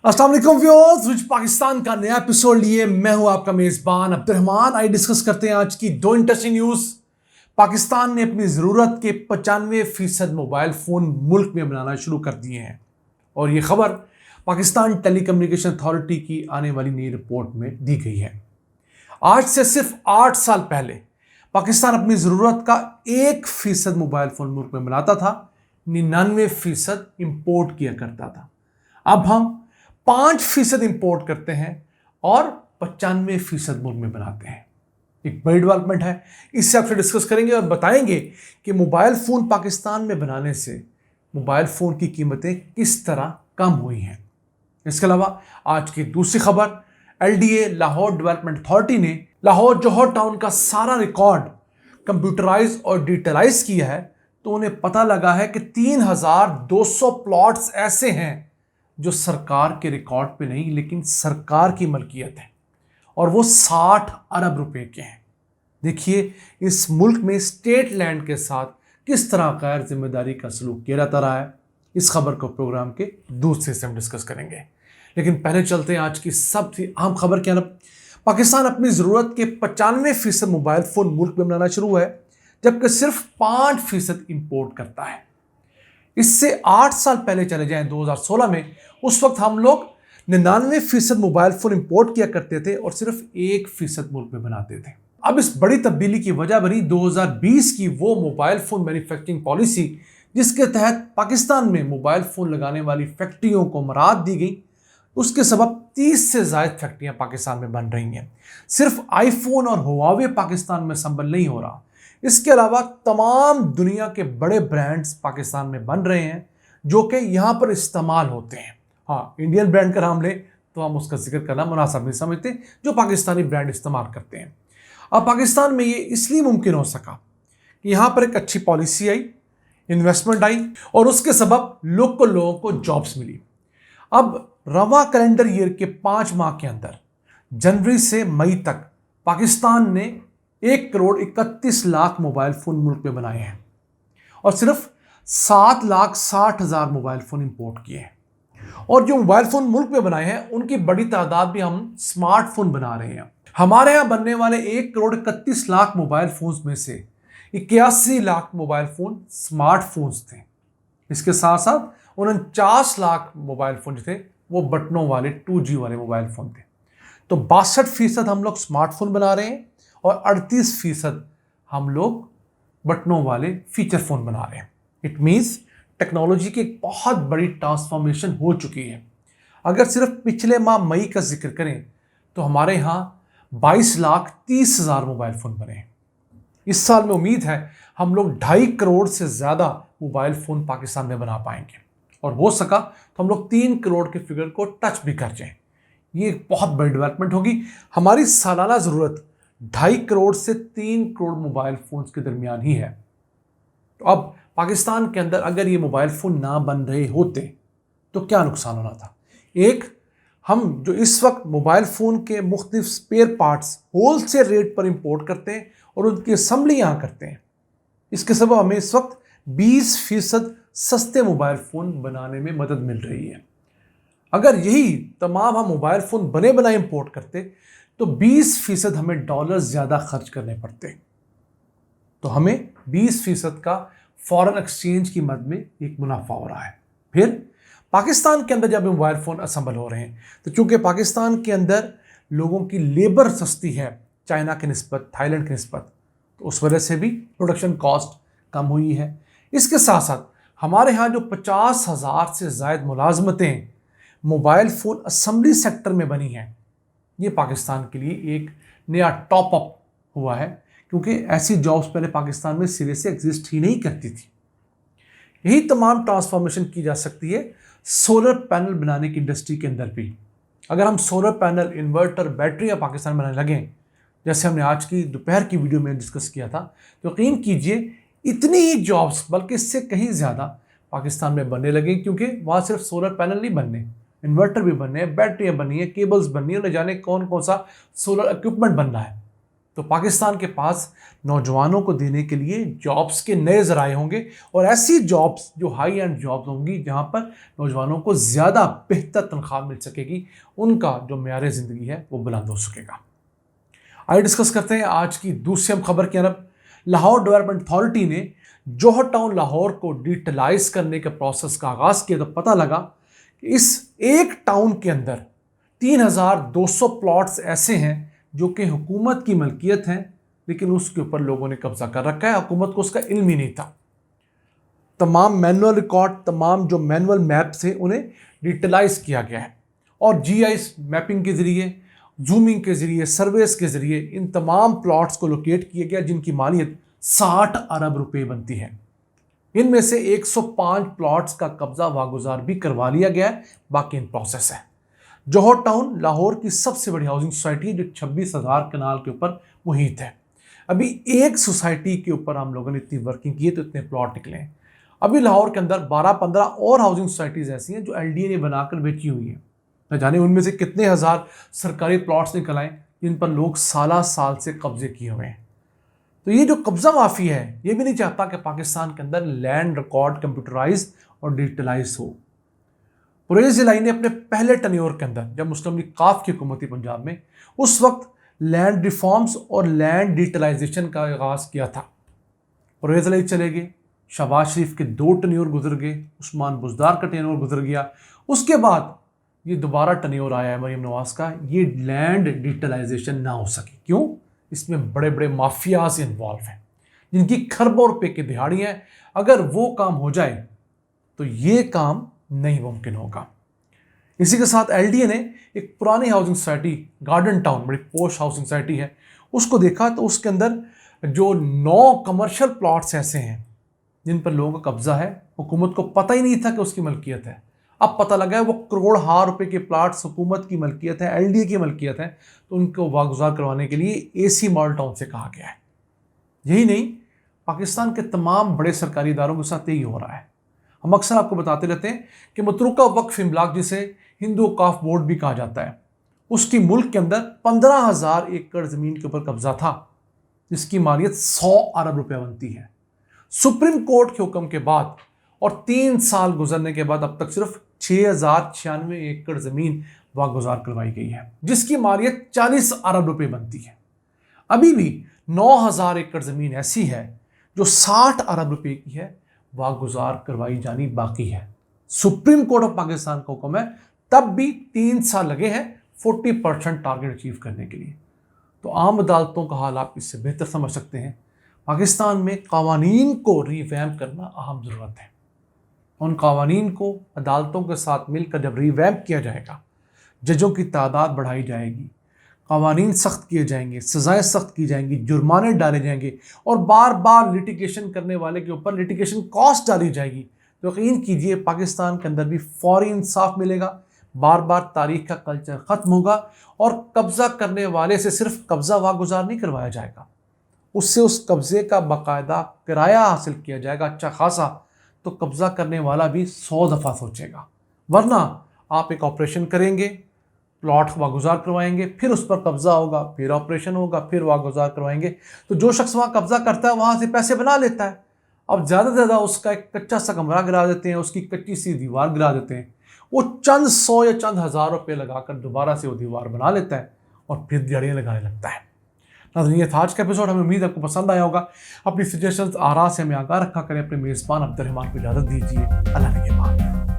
अस्सलाम वालेकुम viewers, rich Pakistan का नया एपिसोड लिए मैं हूं आपका मेजबान अब्दुर्रहमान। आइए डिस्कस करते हैं आज की दो इंटरेस्टिंग न्यूज। पाकिस्तान ने अपनी जरूरत के 95% मोबाइल फोन मुल्क में बनाना शुरू कर दिए हैं और ये खबर पाकिस्तान टेलीकम्युनिकेशन अथॉरिटी की आने वाली नई रिपोर्ट में दी गई है। आज से सिर्फ 8 साल पहले पाकिस्तान अपनी जरूरत का 1% मोबाइल फोन मुल्क में बनाता था, 99% इंपोर्ट किया करता था। अब हम 5% इंपोर्ट करते हैं और 95% मुल्क में बनाते हैं। एक बड़ी डेवलपमेंट है, इससे आपसे डिस्कस करेंगे और बताएंगे कि मोबाइल फ़ोन पाकिस्तान में बनाने से मोबाइल फ़ोन की कीमतें किस तरह कम हुई हैं। इसके अलावा आज की दूसरी खबर, LDA लाहौर डेवलपमेंट अथॉरिटी ने लाहौर जौहर टाउन का सारा रिकॉर्ड कंप्यूटराइज और डिजिटलाइज किया है, तो उन्हें पता लगा है कि 3200 प्लॉट्स ऐसे हैं जो सरकार के रिकॉर्ड पे नहीं लेकिन सरकार की मलकियत है और वो 60 अरब रुपए के हैं। देखिए इस मुल्क में स्टेट लैंड के साथ किस तरह गैर जिम्मेदारी का सलूक किया जाता रहा है। इस खबर को प्रोग्राम के दूसरे हिस्से में डिस्कस करेंगे, लेकिन पहले चलते हैं आज की सबसे अहम खबर क्या है। पाकिस्तान अपनी ज़रूरत के 95% मोबाइल फ़ोन मुल्क में बनाना शुरू है, जबकि सिर्फ 5% इंपोर्ट करता है। इससे 8 साल पहले चले जाएं 2016 में, उस वक्त हम लोग 99% मोबाइल फोन इंपोर्ट किया करते थे और सिर्फ 1% मुल्क में बनाते थे। अब इस बड़ी तब्दीली की वजह बनी 2020 की वो मोबाइल फोन मैन्युफैक्चरिंग पॉलिसी, जिसके तहत पाकिस्तान में मोबाइल फोन लगाने वाली फैक्ट्रियों को मराद दी गई। उसके सबब 30 से ज़ायद फैक्ट्रियां पाकिस्तान में बन रही हैं। सिर्फ आईफोन और हुआवे पाकिस्तान में संभल नहीं हो रहा, इसके अलावा तमाम दुनिया के बड़े ब्रांड्स पाकिस्तान में बन रहे हैं जो कि यहाँ पर इस्तेमाल होते हैं। हाँ, इंडियन ब्रांड का नाम ले तो हम उसका जिक्र करना मुनासिब नहीं समझते, जो पाकिस्तानी ब्रांड इस्तेमाल करते हैं। अब पाकिस्तान में ये इसलिए मुमकिन हो सका कि यहाँ पर एक अच्छी पॉलिसी आई, इन्वेस्टमेंट आई और उसके सबब लोकल लोगों को जॉब्स मिली। अब रवा कैलेंडर ईयर के 5 माह के अंदर जनवरी से मई तक पाकिस्तान ने 1,31,00,000 मोबाइल फ़ोन मुल्क में बनाए हैं और सिर्फ 7,60,000 मोबाइल फ़ोन इंपोर्ट किए हैं। और जो मोबाइल फ़ोन मुल्क में बनाए हैं उनकी बड़ी तादाद भी हम स्मार्टफोन बना रहे हैं। हमारे यहाँ बनने वाले 1,31,00,000 मोबाइल फ़ोन्स में से 81 लाख मोबाइल फ़ोन स्मार्टफोन्स थे। इसके साथ साथ 49 लाख मोबाइल फ़ोन जो थे वो बटनों वाले 2G वाले मोबाइल फ़ोन थे। तो 62% हम लोग स्मार्टफोन बना रहे हैं और 38% हम लोग बटनों वाले फीचर फ़ोन बना रहे हैं। इट मीन्स टेक्नोलॉजी की एक बहुत बड़ी ट्रांसफॉर्मेशन हो चुकी है। अगर सिर्फ पिछले माह मई का जिक्र करें तो हमारे यहाँ 22,30,000 मोबाइल फ़ोन बने हैं। इस साल में उम्मीद है हम लोग 2.5 करोड़ से ज़्यादा मोबाइल फ़ोन पाकिस्तान में बना पाएंगे और हो सका तो हम लोग 3 करोड़ के फिगर को टच भी कर जाएं। ये एक बहुत बड़ी डेवलपमेंट होगी। हमारी सालाना ज़रूरत 2.5 करोड़ से 3 करोड़ मोबाइल फ़ोन्स के दरमियान ही है। तो अब पाकिस्तान के अंदर अगर ये मोबाइल फ़ोन ना बन रहे होते तो क्या नुकसान होना था। एक, हम जो इस वक्त मोबाइल फ़ोन के मुख्तलिफ स्पेयर पार्ट्स होलसेल रेट पर इंपोर्ट करते हैं और उनकी असम्बली यहाँ करते हैं, इसके सबब हमें इस वक्त 20% सस्ते मोबाइल फ़ोन बनाने में मदद मिल रही है। अगर यही तमाम हम मोबाइल फ़ोन बने बनाए इंपोर्ट करते तो 20% हमें डॉलर ज़्यादा खर्च करने पड़ते, तो हमें 20% का फॉरेन एक्सचेंज की मद में एक मुनाफा हो रहा है। फिर पाकिस्तान के अंदर जब मोबाइल फ़ोन असम्बल हो रहे हैं तो चूँकि पाकिस्तान के अंदर लोगों की लेबर सस्ती है चाइना के निस्बत, थाईलैंड के निस्बत, तो उस वजह से भी प्रोडक्शन कॉस्ट कम हुई है। इसके साथ साथ हमारे यहाँ जो 50,000 से ज़ायद मुलाजमतें मोबाइल फ़ोन असम्बली सेक्टर में बनी हैं, ये पाकिस्तान के लिए एक नया टॉप अप हुआ है, क्योंकि ऐसी जॉब्स पहले पाकिस्तान में सिरे से एग्जिस्ट ही नहीं करती थी। यही तमाम ट्रांसफॉर्मेशन की जा सकती है सोलर पैनल बनाने की इंडस्ट्री के अंदर भी। अगर हम सोलर पैनल, इन्वर्टर, बैटरियाँ पाकिस्तान में बनाने लगें, जैसे हमने आज की दोपहर की वीडियो में डिस्कस किया था, तो यकीन कीजिए इतनी ही जॉब्स बल्कि इससे कहीं ज़्यादा पाकिस्तान में बनने लगे, क्योंकि वहाँ सिर्फ सोलर पैनल नहीं बनने, इन्वर्टर भी बनने हैं, बैटरियाँ बननी है, केबल्स बननी है, न जाने कौन कौन सा सोलर इक्विपमेंट बन रहा है। तो पाकिस्तान के पास नौजवानों को देने के लिए जॉब्स के नए जराए होंगे और ऐसी जॉब्स जो हाई एंड जॉब्स होंगी जहां पर नौजवानों को ज़्यादा बेहतर तनख्वाह मिल सकेगी, उनका जो मेयार ज़िंदगी है वो बुलंद हो सकेगा। आइए डिस्कस करते हैं आज की दूसरी हम खबर की तरफ। लाहौर डेवलपमेंट अथॉरिटी ने जौहर टाउन लाहौर को डिजिटलाइज करने के प्रोसेस का आगाज़ किया तो पता लगा कि इस एक टाउन के अंदर 3200 प्लॉट्स ऐसे हैं जो कि हुकूमत की मलकियत हैं, लेकिन उसके ऊपर लोगों ने कब्जा कर रखा है, हुकूमत को उसका इल्म ही नहीं था। तमाम मैनुअल रिकॉर्ड, तमाम जो मैनुअल मैप्स थे उन्हें डिजिटलाइज किया गया है और जीआईएस मैपिंग के ज़रिए, जूमिंग के ज़रिए, सर्वेस के ज़रिए इन तमाम प्लॉट्स को लोकेट किया गया जिनकी मालियत 60 अरब रुपए बनती है। इनमें से 105 प्लॉट्स का कब्जा वागुजार भी करवा लिया गया है, बाकी इन प्रोसेस है। जौहर टाउन लाहौर की सबसे बड़ी हाउसिंग सोसाइटी है जो 26,000 कनाल के ऊपर मुहित है। अभी एक सोसाइटी के ऊपर हम लोगों ने इतनी वर्किंग की है तो इतने प्लॉट निकले हैं। अभी लाहौर के अंदर 12-15 और हाउसिंग सोसाइटीज़ ऐसी हैं जो एलडीए ने बनाकर बेची हुई हैं। न जाने उनमें से कितने हज़ार सरकारी प्लॉट्स निकल आए जिन पर लोग साल से कब्जे किए हुए हैं। तो ये जो कब्जा माफी है ये भी नहीं चाहता कि पाकिस्तान के अंदर लैंड रिकॉर्ड कंप्यूटराइज और डिजिटलाइज हो। परवेज़ इलाही ने अपने पहले टन्योर के अंदर, जब मुस्लिम लीग काफ की हुकूमत थी पंजाब में, उस वक्त लैंड रिफॉर्म्स और लैंड डिजिटलाइजेशन का आगाज़ किया था। परवेज़ इलाही चले गए, शहबाज शरीफ के 2 टन्योर गुजर गए, उस्मान बुज़दार का टन्योर गुजर गया, उसके बाद ये दोबारा टन्योर आया है मरीम नवाज का। ये लैंड डिजिटलाइजेशन ना हो सके, क्यों? इसमें बड़े बड़े माफियाज इन्वॉल्व हैं जिनकी खरबों रुपए की दिहाड़ियाँ हैं। अगर वो काम हो जाए तो ये काम नहीं मुमकिन होगा। इसी के साथ एलडीए ने एक पुरानी हाउसिंग सोसाइटी गार्डन टाउन, बड़ी पोश हाउसिंग सोसाइटी है, उसको देखा तो उसके अंदर जो 9 कमर्शियल प्लॉट्स ऐसे हैं जिन पर लोगों का कब्जा है, हुकूमत को पता ही नहीं था कि उसकी मलकियत है। अब पता लगा है वो करोड़ रुपए के प्लाट्स हुकूमत की मलकियत है, एलडीए की मलकियत है, तो उनको वागुजार करवाने के लिए एसी मॉडल टाउन से कहा गया है। यही नहीं, पाकिस्तान के तमाम बड़े सरकारी इदारों के साथ यही हो रहा है। हम अक्सर आपको बताते रहते हैं कि मतरूका वक्फ इमलाक, जिसे हिंदू वकाफ बोर्ड भी कहा जाता है, उसकी मुल्क के अंदर 15,000 एकड़ ज़मीन के ऊपर कब्जा था जिसकी मालियत 100 अरब रुपये बनती है। सुप्रीम कोर्ट के हुक्म के बाद और 3 साल गुजरने के बाद अब तक सिर्फ 6,096 एकड़ ज़मीन वागुजार करवाई गई है जिसकी मालियत 40 अरब रुपये बनती है। अभी भी 9,000 एकड़ ज़मीन ऐसी है जो 60 अरब रुपये की है, वागुजार करवाई जानी बाकी है। सुप्रीम कोर्ट ऑफ पाकिस्तान का हुक्म है, तब भी 3 साल लगे हैं 40% टारगेट अचीव करने के लिए। तो आम अदालतों का हाल आप इससे बेहतर समझ सकते हैं। पाकिस्तान में कवानीन को रिवैम्प करना अहम ज़रूरत है। उन कवानीन को अदालतों के साथ मिलकर जब रिवैम्प किया जाएगा, जजों की तादाद बढ़ाई जाएगी, कवानीन सख्त किए जाएंगे, सज़ाएँ सख्त की जाएंगी, जुर्माने डाले जाएंगे और बार बार लिटिगेशन करने वाले के ऊपर लिटिगेशन कॉस्ट डाली जाएगी, तो यकीन कीजिए पाकिस्तान के अंदर भी फौरी इंसाफ मिलेगा, बार बार तारीख का कल्चर ख़त्म होगा और कब्ज़ा करने वाले से सिर्फ कब्ज़ा वागुजार नहीं करवाया जाएगा, उससे उस कब्ज़े का बाकायदा किराया हासिल किया जाएगा अच्छा खासा, तो कब्ज़ा करने वाला भी 100 दफ़ा सोचेगा। वरना आप एक ऑपरेशन करेंगे, प्लॉट वागुजार करवाएंगे, फिर उस पर कब्ज़ा होगा, फिर ऑपरेशन होगा, फिर वागुजार करवाएंगे, तो जो शख्स वहाँ कब्ज़ा करता है वहाँ से पैसे बना लेता है। अब ज़्यादा से ज़्यादा उसका एक कच्चा सा कमरा गिरा देते हैं, उसकी कच्ची सी दीवार गिरा देते हैं, वो चंद 100 या चंद हज़ार रुपये लगाकर दोबारा से वो दीवार बना लेता है और फिर दिहाड़ियाँ लगाने लगता है। नाज़रीन, ये था आज का एपिसोड। हमें उम्मीद आपको पसंद आया होगा। अपनी सजेशंस, आरा से हमें आगाह रखा करें। अपने मेज़बान अब्दुर्रहमान को इजाज़त दीजिए। अल्लाह के बाद।